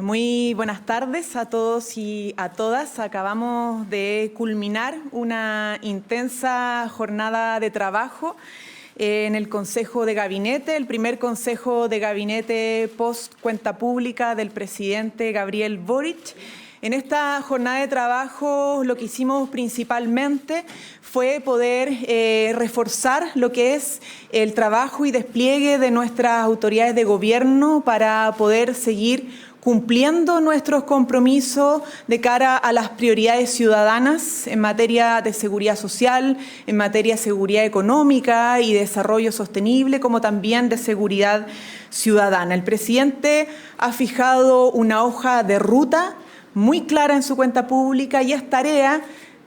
Muy buenas tardes a todos y a todas. Acabamos de culminar una intensa jornada de trabajo en el Consejo de Gabinete, el primer Consejo de Gabinete post cuenta pública del presidente Gabriel Boric. En esta jornada de trabajo lo que hicimos principalmente fue poder reforzar lo que es el trabajo y despliegue de nuestras autoridades de gobierno para poder seguir cumpliendo nuestros compromisos de cara a las prioridades ciudadanas en materia de seguridad social, en materia de seguridad económica y desarrollo sostenible, como también de seguridad ciudadana. El presidente ha fijado una hoja de ruta muy clara en su cuenta pública y es tarea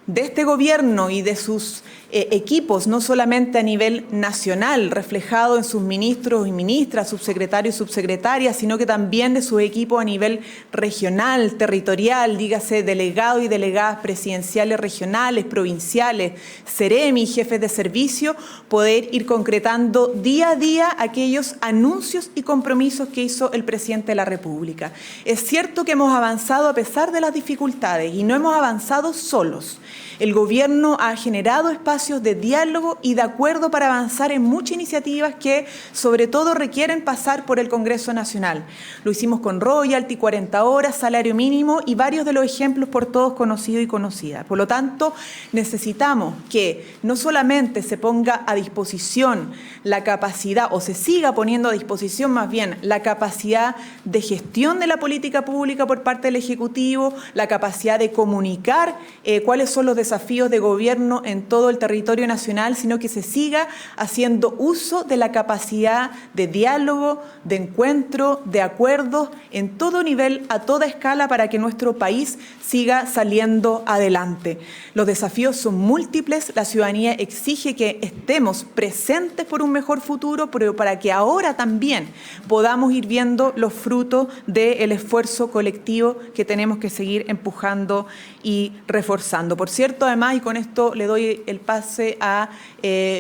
de este gobierno y de sus equipos, no solamente a nivel nacional, reflejado en sus ministros y ministras, subsecretarios y subsecretarias, sino que también de sus equipos a nivel regional, territorial, dígase delegados y delegadas presidenciales regionales, provinciales, seremi, jefes de servicio, poder ir concretando día a día aquellos anuncios y compromisos que hizo el presidente de la República. Es cierto que hemos avanzado a pesar de las dificultades y no hemos avanzado solos. El gobierno ha generado espacios de diálogo y de acuerdo para avanzar en muchas iniciativas que sobre todo requieren pasar por el Congreso Nacional. Lo hicimos con royalty, 40 horas, salario mínimo y varios de los ejemplos por todos conocidos y conocidas. Por lo tanto, necesitamos que no solamente se ponga a disposición la capacidad, o se siga poniendo a disposición más bien, la capacidad de gestión de la política pública por parte del Ejecutivo, la capacidad de comunicar cuáles son los desafíos de gobierno en todo el territorio nacional, sino que se siga haciendo uso de la capacidad de diálogo, de encuentro, de acuerdos en todo nivel, a toda escala, para que nuestro país siga saliendo adelante. Los desafíos son múltiples, la ciudadanía exige que estemos presentes por un mejor futuro, pero para que ahora también podamos ir viendo los frutos del esfuerzo colectivo que tenemos que seguir empujando y reforzando. Por cierto, además, y con esto le doy el pase a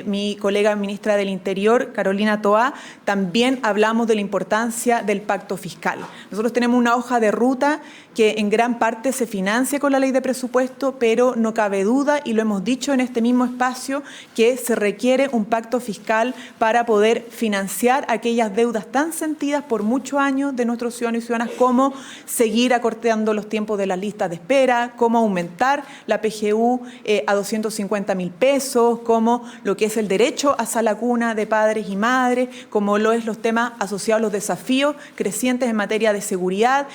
mi colega ministra del Interior, Carolina Toá, también hablamos de la importancia del pacto fiscal. Nosotros tenemos una hoja de ruta que en gran parte se financia con la ley de presupuesto, pero no cabe duda, y lo hemos dicho en este mismo espacio, que se requiere un pacto fiscal para poder financiar aquellas deudas tan sentidas por muchos años de nuestros ciudadanos y ciudadanas, como seguir acortando los tiempos de las listas de espera, cómo aumentar la PGU a 250.000 pesos, como lo que es el derecho a sala cuna de padres y madres, como lo es los temas asociados a los desafíos crecientes en materia de seguridad,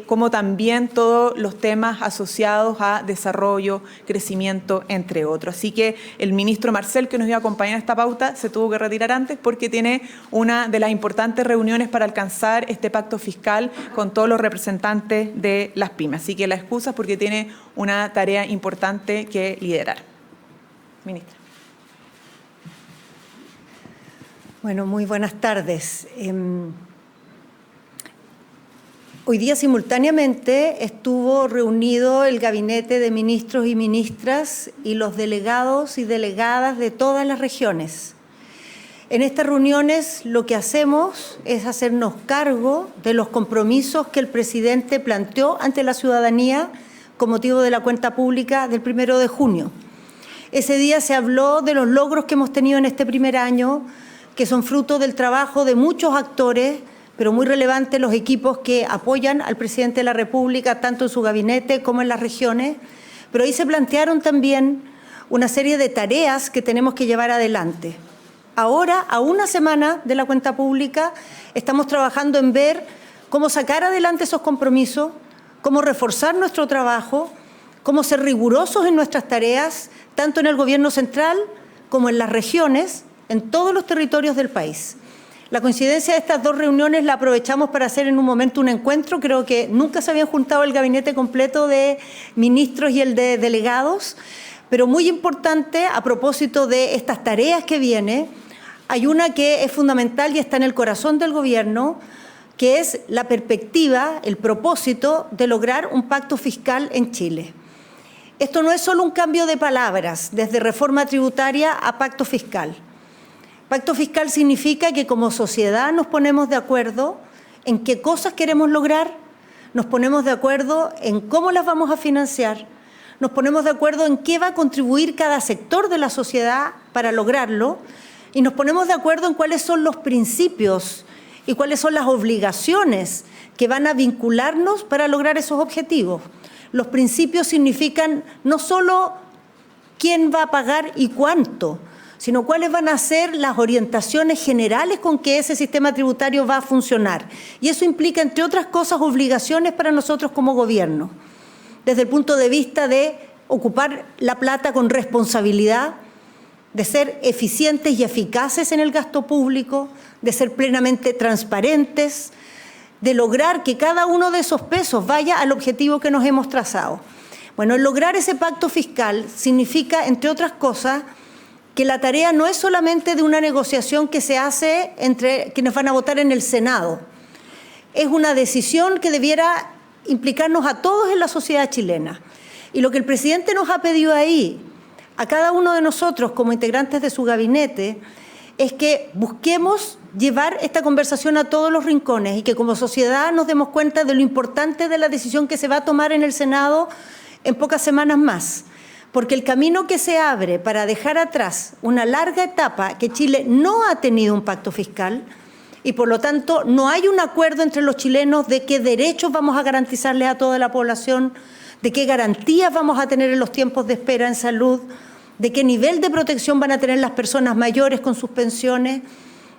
como también todos los temas asociados a desarrollo, crecimiento, entre otros. Así que el ministro Marcel, que nos iba a acompañar en esta pauta, se tuvo que retirar antes porque tiene una de las importantes reuniones para alcanzar este pacto fiscal con todos los representantes de las pymes. Así que la excusa es porque tiene una tarea importante que liderar. Ministra. Bueno, muy buenas tardes. Hoy día simultáneamente estuvo reunido el gabinete de ministros y ministras y los delegados y delegadas de todas las regiones. En estas reuniones lo que hacemos es hacernos cargo de los compromisos que el presidente planteó ante la ciudadanía con motivo de la cuenta pública del 1 de junio. Ese día se habló de los logros que hemos tenido en este primer año, que son fruto del trabajo de muchos actores, pero muy relevantes los equipos que apoyan al presidente de la República, tanto en su gabinete como en las regiones. Pero ahí se plantearon también una serie de tareas que tenemos que llevar adelante. Ahora, a una semana de la cuenta pública, estamos trabajando en ver cómo sacar adelante esos compromisos, cómo reforzar nuestro trabajo, cómo ser rigurosos en nuestras tareas, tanto en el gobierno central como en las regiones, en todos los territorios del país. La coincidencia de estas dos reuniones la aprovechamos para hacer en un momento un encuentro. Creo que nunca se habían juntado el gabinete completo de ministros y el de delegados, pero muy importante a propósito de estas tareas que vienen. Hay una que es fundamental y está en el corazón del gobierno, que es la perspectiva, el propósito de lograr un pacto fiscal en Chile. Esto no es solo un cambio de palabras, desde reforma tributaria a pacto fiscal. Pacto fiscal significa que como sociedad nos ponemos de acuerdo en qué cosas queremos lograr, nos ponemos de acuerdo en cómo las vamos a financiar, nos ponemos de acuerdo en qué va a contribuir cada sector de la sociedad para lograrlo y nos ponemos de acuerdo en cuáles son los principios y cuáles son las obligaciones que van a vincularnos para lograr esos objetivos. Los principios significan no solo quién va a pagar y cuánto, sino cuáles van a ser las orientaciones generales con que ese sistema tributario va a funcionar. Y eso implica, entre otras cosas, obligaciones para nosotros como gobierno, desde el punto de vista de ocupar la plata con responsabilidad, de ser eficientes y eficaces en el gasto público, de ser plenamente transparentes, de lograr que cada uno de esos pesos vaya al objetivo que nos hemos trazado. Bueno, el lograr ese pacto fiscal significa, entre otras cosas, que la tarea no es solamente de una negociación que se hace entre quienes van a votar en el Senado. Es una decisión que debiera implicarnos a todos en la sociedad chilena. Y lo que el presidente nos ha pedido ahí, a cada uno de nosotros como integrantes de su gabinete, es que busquemos llevar esta conversación a todos los rincones y que como sociedad nos demos cuenta de lo importante de la decisión que se va a tomar en el Senado en pocas semanas más. Porque el camino que se abre para dejar atrás una larga etapa que Chile no ha tenido un pacto fiscal y por lo tanto no hay un acuerdo entre los chilenos de qué derechos vamos a garantizarles a toda la población, de qué garantías vamos a tener en los tiempos de espera en salud, de qué nivel de protección van a tener las personas mayores con sus pensiones,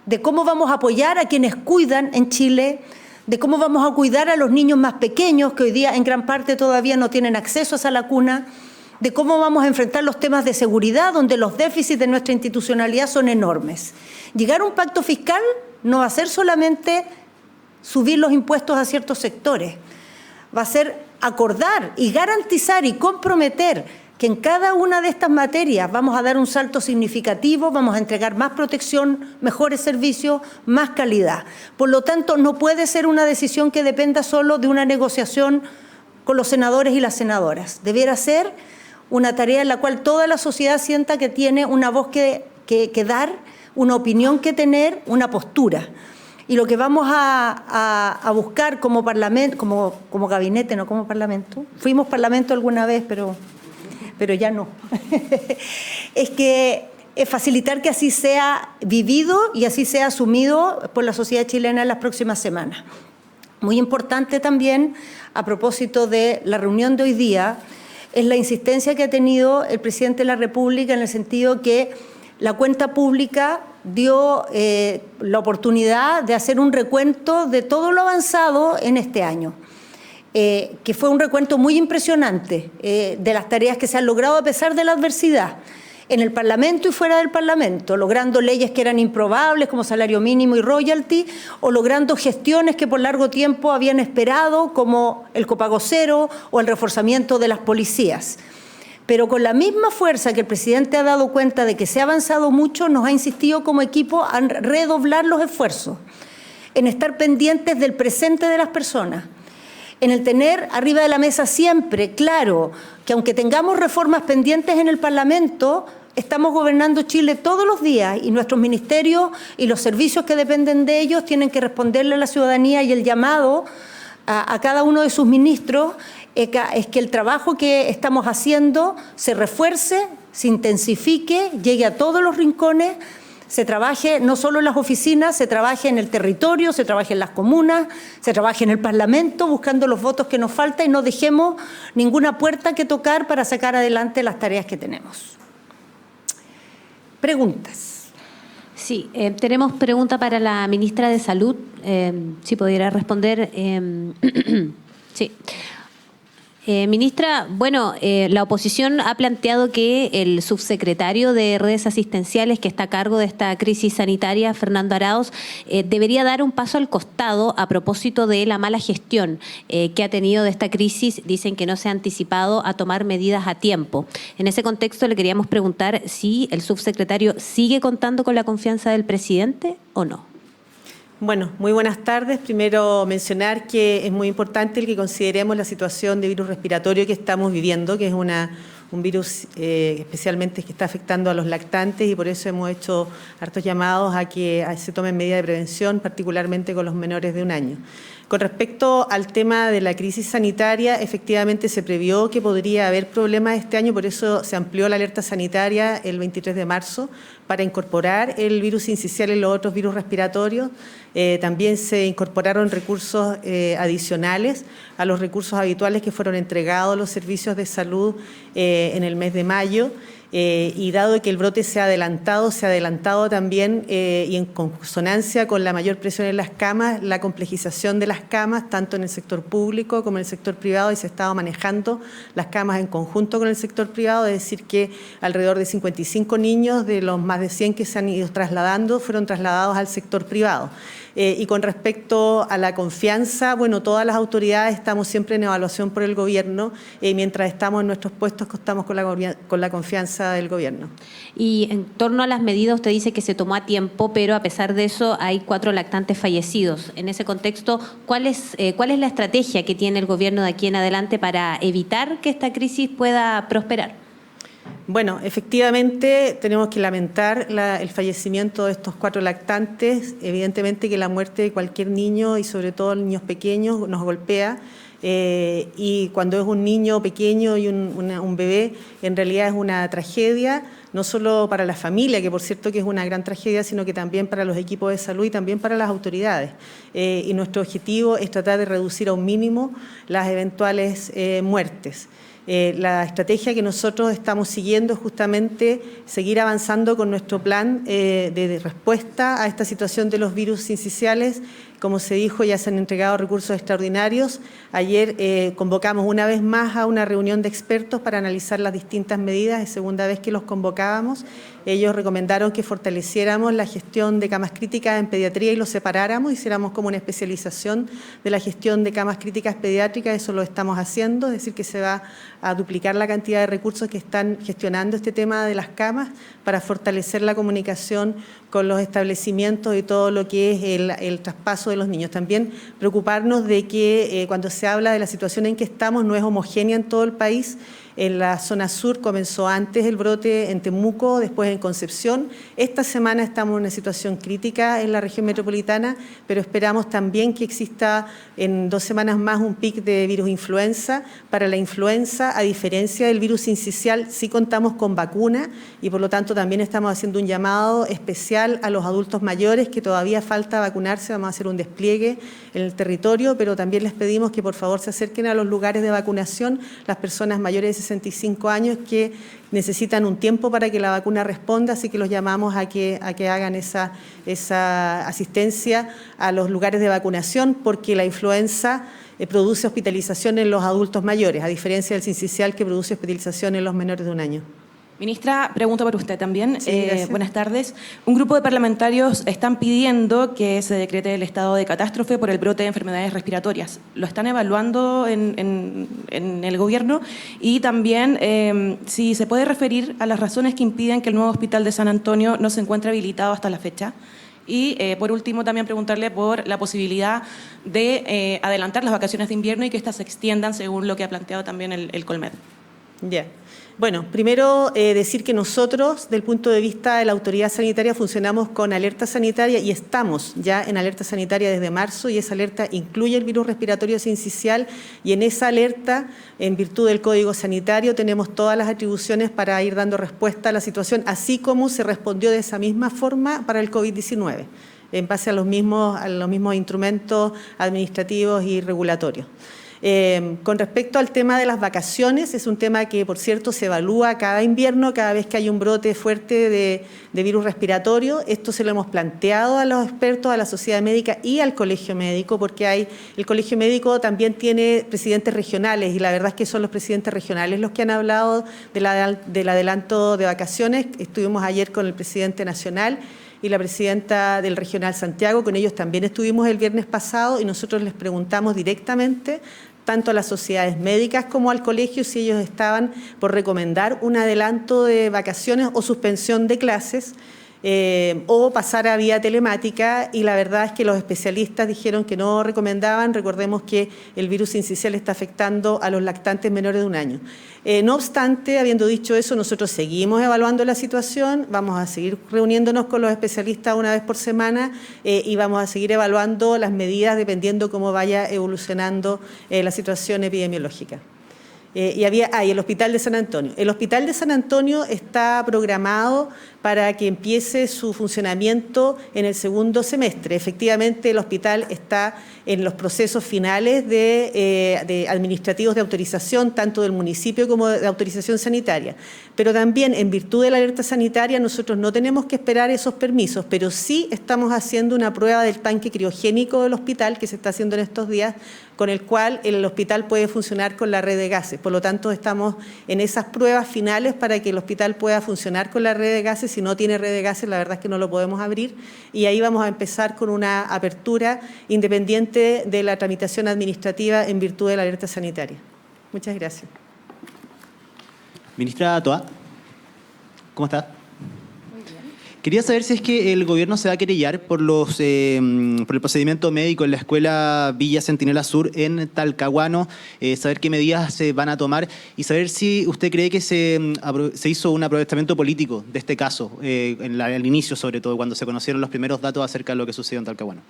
de cómo vamos a apoyar a quienes cuidan en Chile, de cómo vamos a cuidar a los niños más pequeños que hoy día en gran parte todavía no tienen acceso a esa cuna, de cómo vamos a enfrentar los temas de seguridad, donde los déficits de nuestra institucionalidad son enormes. Llegar a un pacto fiscal no va a ser solamente subir los impuestos a ciertos sectores, va a ser acordar y garantizar y comprometer que en cada una de estas materias vamos a dar un salto significativo, vamos a entregar más protección, mejores servicios, más calidad. Por lo tanto, no puede ser una decisión que dependa solo de una negociación con los senadores y las senadoras. Debiera ser una tarea en la cual toda la sociedad sienta que tiene una voz que dar, una opinión que tener, una postura. Y lo que vamos a buscar como parlamento, como gabinete, no como parlamento, fuimos parlamento alguna vez, pero ya no, es que facilitar que así sea vivido y así sea asumido por la sociedad chilena en las próximas semanas. Muy importante también, a propósito de la reunión de hoy día, es la insistencia que ha tenido el presidente de la República en el sentido que la cuenta pública dio la oportunidad de hacer un recuento de todo lo avanzado en este año, que fue un recuento muy impresionante de las tareas que se han logrado a pesar de la adversidad, en el Parlamento y fuera del Parlamento, logrando leyes que eran improbables como salario mínimo y royalty, o logrando gestiones que por largo tiempo habían esperado, como el copago cero o el reforzamiento de las policías. Pero con la misma fuerza que el presidente ha dado cuenta de que se ha avanzado mucho, nos ha insistido como equipo a redoblar los esfuerzos, en estar pendientes del presente de las personas, en el tener arriba de la mesa siempre claro que aunque tengamos reformas pendientes en el Parlamento, estamos gobernando Chile todos los días y nuestros ministerios y los servicios que dependen de ellos tienen que responderle a la ciudadanía y el llamado a cada uno de sus ministros es que el trabajo que estamos haciendo se refuerce, se intensifique, llegue a todos los rincones, se trabaje no solo en las oficinas, se trabaje en el territorio, se trabaje en las comunas, se trabaje en el Parlamento, buscando los votos que nos faltan y no dejemos ninguna puerta que tocar para sacar adelante las tareas que tenemos. Preguntas. Sí, tenemos pregunta para la ministra de Salud, si pudiera responder. Sí. Ministra, bueno, la oposición ha planteado que el subsecretario de redes asistenciales que está a cargo de esta crisis sanitaria, Fernando Arauz, debería dar un paso al costado a propósito de la mala gestión que ha tenido de esta crisis. Dicen que no se ha anticipado a tomar medidas a tiempo. En ese contexto le queríamos preguntar si el subsecretario sigue contando con la confianza del presidente o no. Bueno, muy buenas tardes. Primero mencionar que es muy importante el que consideremos la situación de virus respiratorio que estamos viviendo, que es un virus especialmente que está afectando a los lactantes y por eso hemos hecho hartos llamados a que se tomen medidas de prevención, particularmente con los menores de 1 año. Con respecto al tema de la crisis sanitaria, efectivamente se previó que podría haber problemas este año, por eso se amplió la alerta sanitaria el 23 de marzo para incorporar el virus sincicial en los otros virus respiratorios. También se incorporaron recursos adicionales a los recursos habituales que fueron entregados a los servicios de salud en el mes de mayo. Y dado que el brote se ha adelantado también y en consonancia con la mayor presión en las camas, la complejización de las camas, tanto en el sector público como en el sector privado, y se ha estado manejando las camas en conjunto con el sector privado, es decir, que alrededor de 55 niños de los más de 100 que se han ido trasladando fueron trasladados al sector privado. Y con respecto a la confianza, bueno, todas las autoridades estamos siempre en evaluación por el gobierno, mientras estamos en nuestros puestos contamos con la confianza del gobierno. Y en torno a las medidas, usted dice que se tomó a tiempo, pero a pesar de eso hay 4 lactantes fallecidos. En ese contexto, ¿cuál es la estrategia que tiene el gobierno de aquí en adelante para evitar que esta crisis pueda prosperar? Bueno, efectivamente tenemos que lamentar el fallecimiento de estos 4 lactantes. Evidentemente que la muerte de cualquier niño y sobre todo niños pequeños nos golpea. Y cuando es un niño pequeño y un bebé, en realidad es una tragedia, no solo para la familia, que por cierto que es una gran tragedia, sino que también para los equipos de salud y también para las autoridades. Y nuestro objetivo es tratar de reducir a un mínimo las eventuales muertes. La estrategia que nosotros estamos siguiendo es justamente seguir avanzando con nuestro plan de respuesta a esta situación de los virus sinciciales. Como se dijo, ya se han entregado recursos extraordinarios. Ayer convocamos una vez más a una reunión de expertos para analizar las distintas medidas. Es segunda vez que los convocábamos. Ellos recomendaron que fortaleciéramos la gestión de camas críticas en pediatría y lo separáramos, hiciéramos como una especialización de la gestión de camas críticas pediátricas. Eso lo estamos haciendo, es decir, que se va a duplicar la cantidad de recursos que están gestionando este tema de las camas para fortalecer la comunicación con los establecimientos y todo lo que es el traspaso de los niños. También preocuparnos de que cuando se habla de la situación en que estamos no es homogénea en todo el país. En la zona sur comenzó antes el brote en Temuco, después en Concepción. Esta semana estamos en una situación crítica en la región metropolitana, pero esperamos también que exista en 2 semanas más un pic de virus influenza. Para la influenza, a diferencia del virus sincicial, sí contamos con vacuna y por lo tanto también estamos haciendo un llamado especial a los adultos mayores que todavía falta vacunarse. Vamos a hacer un despliegue en el territorio, pero también les pedimos que por favor se acerquen a los lugares de vacunación las personas mayores de 65 años que necesitan un tiempo para que la vacuna responda, así que los llamamos a que hagan esa asistencia a los lugares de vacunación, porque la influenza produce hospitalización en los adultos mayores, a diferencia del sincicial que produce hospitalización en los menores de 1 año. Ministra, pregunto para usted también. Sí, buenas tardes. Un grupo de parlamentarios están pidiendo que se decrete el estado de catástrofe por el brote de enfermedades respiratorias. ¿Lo están evaluando en el gobierno? Y también, si se puede referir a las razones que impiden que el nuevo hospital de San Antonio no se encuentre habilitado hasta la fecha. Y, por último, también preguntarle por la posibilidad de adelantar las vacaciones de invierno y que éstas se extiendan según lo que ha planteado también el Colmed. Ya. Bueno, primero decir que nosotros, del punto de vista de la autoridad sanitaria, funcionamos con alerta sanitaria y estamos ya en alerta sanitaria desde marzo, y esa alerta incluye el virus respiratorio sincicial, y en esa alerta, en virtud del Código Sanitario, tenemos todas las atribuciones para ir dando respuesta a la situación, así como se respondió de esa misma forma para el COVID-19, en base a los mismos instrumentos administrativos y regulatorios. Con respecto al tema de las vacaciones, es un tema que, por cierto, se evalúa cada invierno, cada vez que hay un brote fuerte de virus respiratorio. Esto se lo hemos planteado a los expertos, a la sociedad médica y al colegio médico, porque el colegio médico también tiene presidentes regionales, y la verdad es que son los presidentes regionales los que han hablado del adelanto de vacaciones. Estuvimos ayer con el presidente nacional y la presidenta del Regional Santiago, con ellos también estuvimos el viernes pasado, y nosotros les preguntamos directamente, tanto a las sociedades médicas como al colegio, si ellos estaban por recomendar un adelanto de vacaciones o suspensión de clases. o pasar a vía telemática, y la verdad es que los especialistas dijeron que no recomendaban. Recordemos que el virus sincicial está afectando a los lactantes menores de 1 año. No obstante, habiendo dicho eso, nosotros seguimos evaluando la situación, vamos a seguir reuniéndonos con los especialistas 1 vez por semana y vamos a seguir evaluando las medidas dependiendo cómo vaya evolucionando la situación epidemiológica. Y el Hospital de San Antonio. El Hospital de San Antonio está programado para que empiece su funcionamiento en el 2º semestre. Efectivamente, el hospital está en los procesos finales de administrativos de autorización, tanto del municipio como de autorización sanitaria. Pero también, en virtud de la alerta sanitaria, nosotros no tenemos que esperar esos permisos, pero sí estamos haciendo una prueba del tanque criogénico del hospital, que se está haciendo en estos días, con el cual el hospital puede funcionar con la red de gases. Por lo tanto, estamos en esas pruebas finales para que el hospital pueda funcionar con la red de gases. Si no tiene red de gases, la verdad es que no lo podemos abrir, y ahí vamos a empezar con una apertura independiente de la tramitación administrativa en virtud de la alerta sanitaria. Muchas gracias. Ministra Toá, ¿cómo está? Quería saber si es que el gobierno se va a querellar por el procedimiento médico en la escuela Villa Centinela Sur en Talcahuano, saber qué medidas se van a tomar y saber si usted cree que se hizo un aprovechamiento político de este caso, al inicio sobre todo, cuando se conocieron los primeros datos acerca de lo que sucedió en Talcahuano.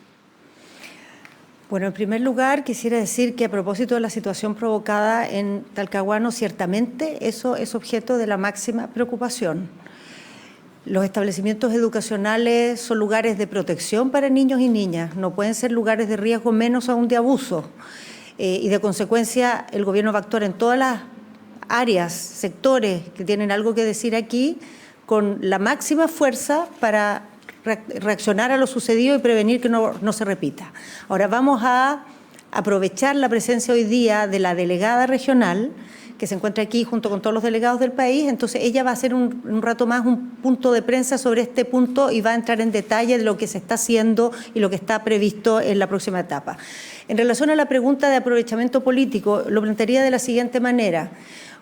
Bueno, en primer lugar, quisiera decir que a propósito de la situación provocada en Talcahuano, ciertamente eso es objeto de la máxima preocupación. Los establecimientos educacionales son lugares de protección para niños y niñas, no pueden ser lugares de riesgo, menos aún de abuso. Y de consecuencia, el gobierno va a actuar en todas las áreas, sectores que tienen algo que decir aquí, con la máxima fuerza para reaccionar a lo sucedido y prevenir que no se repita. Ahora vamos a aprovechar la presencia hoy día de la delegada regional, que se encuentra aquí junto con todos los delegados del país. Entonces ella va a hacer un rato más un punto de prensa sobre este punto y va a entrar en detalle de lo que se está haciendo y lo que está previsto en la próxima etapa. En relación a la pregunta de aprovechamiento político, lo plantearía de la siguiente manera.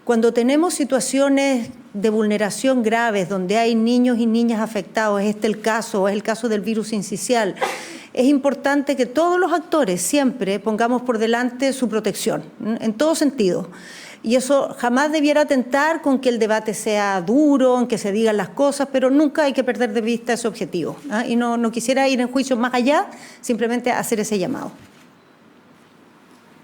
Cuando tenemos situaciones de vulneración graves, donde hay niños y niñas afectados, es el caso del virus sincicial, es importante que todos los actores siempre pongamos por delante su protección, en todo sentido. Y eso jamás debiera atentar con que el debate sea duro, en que se digan las cosas, pero nunca hay que perder de vista ese objetivo. Y no quisiera ir en juicio más allá, simplemente hacer ese llamado.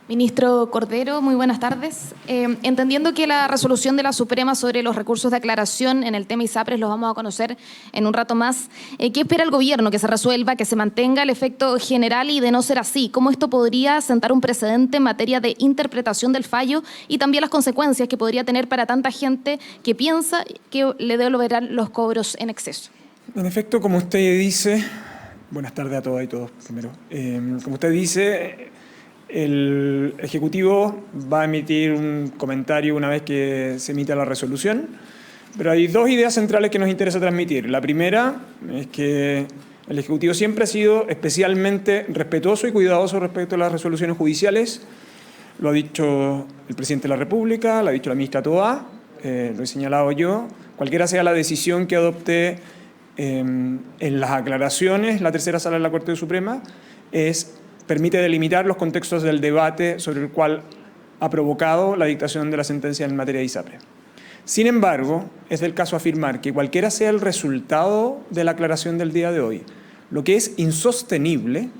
Ministro Cordero, muy buenas tardes. Entendiendo que la resolución de la Suprema sobre los recursos de aclaración en el tema ISAPRES los vamos a conocer en un rato más, ¿qué espera el gobierno? ¿Que se resuelva, que se mantenga el efecto general y, de no ser así, cómo esto podría sentar un precedente en materia de interpretación del fallo y también las consecuencias que podría tener para tanta gente que piensa que le devolverán los cobros en exceso? En efecto, como usted dice, buenas tardes a todas y todos primero, como usted dice, el Ejecutivo va a emitir un comentario una vez que se emita la resolución, pero hay dos ideas centrales que nos interesa transmitir. La primera es que el Ejecutivo siempre ha sido especialmente respetuoso y cuidadoso respecto a las resoluciones judiciales. Lo ha dicho el Presidente de la República, lo ha dicho la ministra Toá, lo he señalado yo. Cualquiera sea la decisión que adopte en las aclaraciones la tercera sala de la Corte Suprema, permite delimitar los contextos del debate sobre el cual ha provocado la dictación de la sentencia en materia de ISAPRE. Sin embargo, es del caso afirmar que cualquiera sea el resultado de la aclaración del día de hoy, lo que es insostenible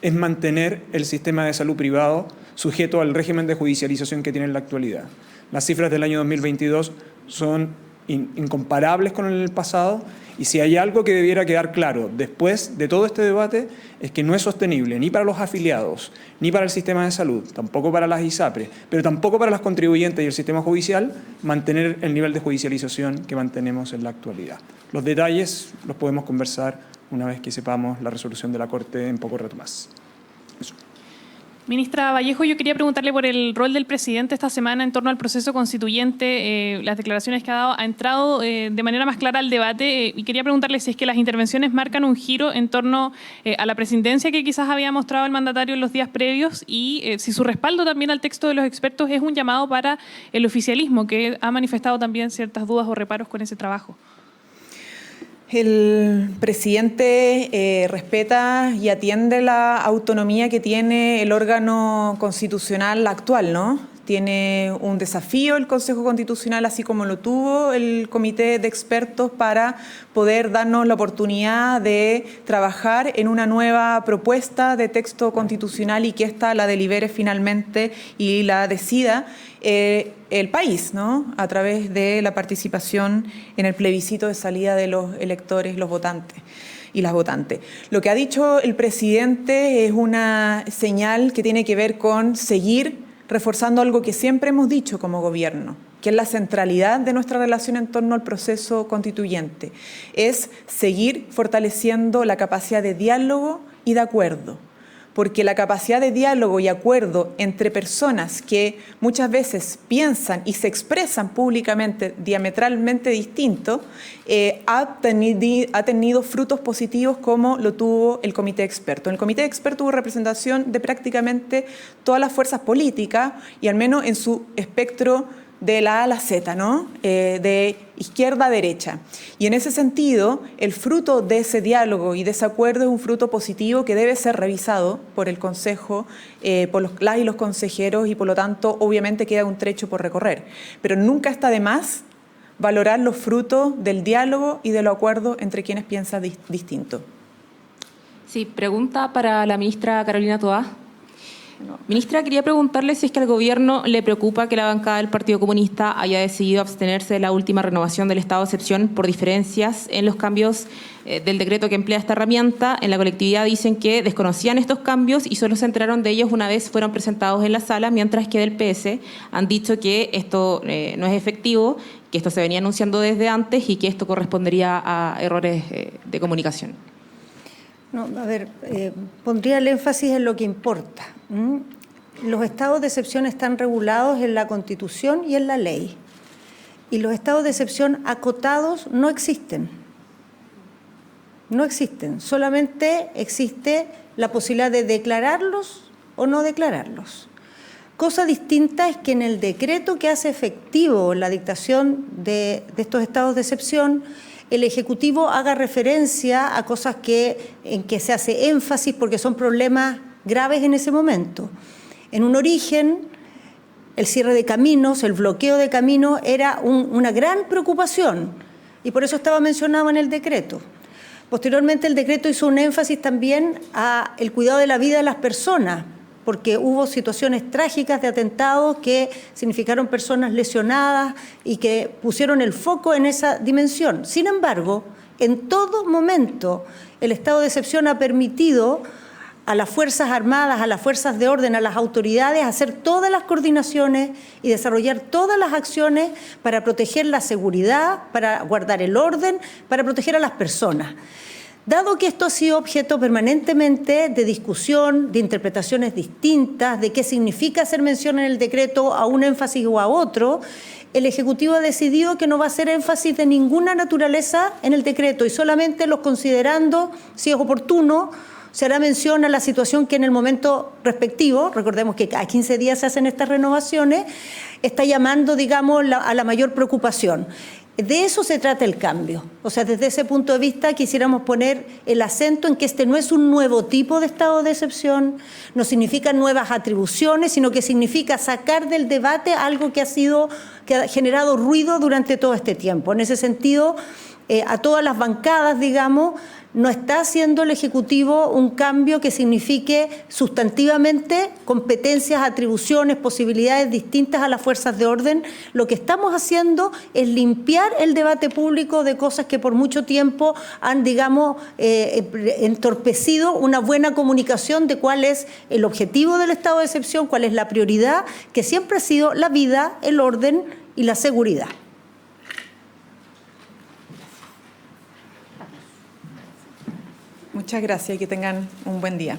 es mantener el sistema de salud privado sujeto al régimen de judicialización que tiene en la actualidad. Las cifras del año 2022 son incomparables con el pasado, y si hay algo que debiera quedar claro después de todo este debate es que no es sostenible ni para los afiliados, ni para el sistema de salud, tampoco para las ISAPRE, pero tampoco para los contribuyentes y el sistema judicial, mantener el nivel de judicialización que mantenemos en la actualidad. Los detalles los podemos conversar una vez que sepamos la resolución de la Corte en poco rato más. Eso. Ministra Vallejo, yo quería preguntarle por el rol del presidente esta semana en torno al proceso constituyente. Las declaraciones que ha dado, ha entrado de manera más clara al debate y quería preguntarle si es que las intervenciones marcan un giro en torno a la presidencia que quizás había mostrado el mandatario en los días previos y si su respaldo también al texto de los expertos es un llamado para el oficialismo, que ha manifestado también ciertas dudas o reparos con ese trabajo. El presidente respeta y atiende la autonomía que tiene el órgano constitucional actual, ¿no? Tiene un desafío el Consejo Constitucional, así como lo tuvo el Comité de Expertos, para poder darnos la oportunidad de trabajar en una nueva propuesta de texto constitucional y que ésta la delibere finalmente y la decida el país, ¿no? A través de la participación en el plebiscito de salida de los electores, los votantes y las votantes. Lo que ha dicho el presidente es una señal que tiene que ver con seguir reforzando algo que siempre hemos dicho como gobierno, que es la centralidad de nuestra relación en torno al proceso constituyente. Es seguir fortaleciendo la capacidad de diálogo y de acuerdo, porque la capacidad de diálogo y acuerdo entre personas que muchas veces piensan y se expresan públicamente diametralmente distinto, ha tenido frutos positivos como lo tuvo el Comité de Expertos. En el Comité de Expertos hubo representación de prácticamente todas las fuerzas políticas y al menos en su espectro de la A a la Z, ¿no? De izquierda a derecha. Y en ese sentido, el fruto de ese diálogo y de ese acuerdo es un fruto positivo que debe ser revisado por el Consejo, por las y los consejeros, y por lo tanto, obviamente, queda un trecho por recorrer. Pero nunca está de más valorar los frutos del diálogo y de los acuerdos entre quienes piensan distinto. Sí, pregunta para la ministra Carolina Toá. Ministra, quería preguntarle si es que al Gobierno le preocupa que la bancada del Partido Comunista haya decidido abstenerse de la última renovación del estado de excepción por diferencias en los cambios del decreto que emplea esta herramienta. En la colectividad dicen que desconocían estos cambios y solo se enteraron de ellos una vez fueron presentados en la sala, mientras que del PS han dicho que esto no es efectivo, que esto se venía anunciando desde antes y que esto correspondería a errores de comunicación. No, a ver, pondría el énfasis en lo que importa. Los estados de excepción están regulados en la Constitución y en la ley. Y los estados de excepción acotados no existen. No existen. Solamente existe la posibilidad de declararlos o no declararlos. Cosa distinta es que en el decreto que hace efectivo la dictación de estos estados de excepción, el Ejecutivo haga referencia a cosas en que se hace énfasis porque son problemas graves en ese momento. En un origen, el cierre de caminos, el bloqueo de caminos era una gran preocupación y por eso estaba mencionado en el decreto. Posteriormente, el decreto hizo un énfasis también a el cuidado de la vida de las personas, porque hubo situaciones trágicas de atentados que significaron personas lesionadas y que pusieron el foco en esa dimensión. Sin embargo, en todo momento, el estado de excepción ha permitido a las Fuerzas Armadas, a las fuerzas de orden, a las autoridades, hacer todas las coordinaciones y desarrollar todas las acciones para proteger la seguridad, para guardar el orden, para proteger a las personas. Dado que esto ha sido objeto permanentemente de discusión, de interpretaciones distintas, de qué significa hacer mención en el decreto a un énfasis o a otro, el Ejecutivo ha decidido que no va a hacer énfasis de ninguna naturaleza en el decreto y solamente los considerando, si es oportuno, se hará mención a la situación que en el momento respectivo, recordemos que a 15 días se hacen estas renovaciones, está llamando, digamos, a la mayor preocupación. De eso se trata el cambio. O sea, desde ese punto de vista quisiéramos poner el acento en que este no es un nuevo tipo de estado de excepción, no significa nuevas atribuciones, sino que significa sacar del debate algo que ha generado ruido durante todo este tiempo. En ese sentido, a todas las bancadas, digamos, no está haciendo el Ejecutivo un cambio que signifique sustantivamente competencias, atribuciones, posibilidades distintas a las fuerzas de orden. Lo que estamos haciendo es limpiar el debate público de cosas que por mucho tiempo han, digamos, entorpecido una buena comunicación de cuál es el objetivo del estado de excepción, cuál es la prioridad, que siempre ha sido la vida, el orden y la seguridad. Muchas gracias y que tengan un buen día.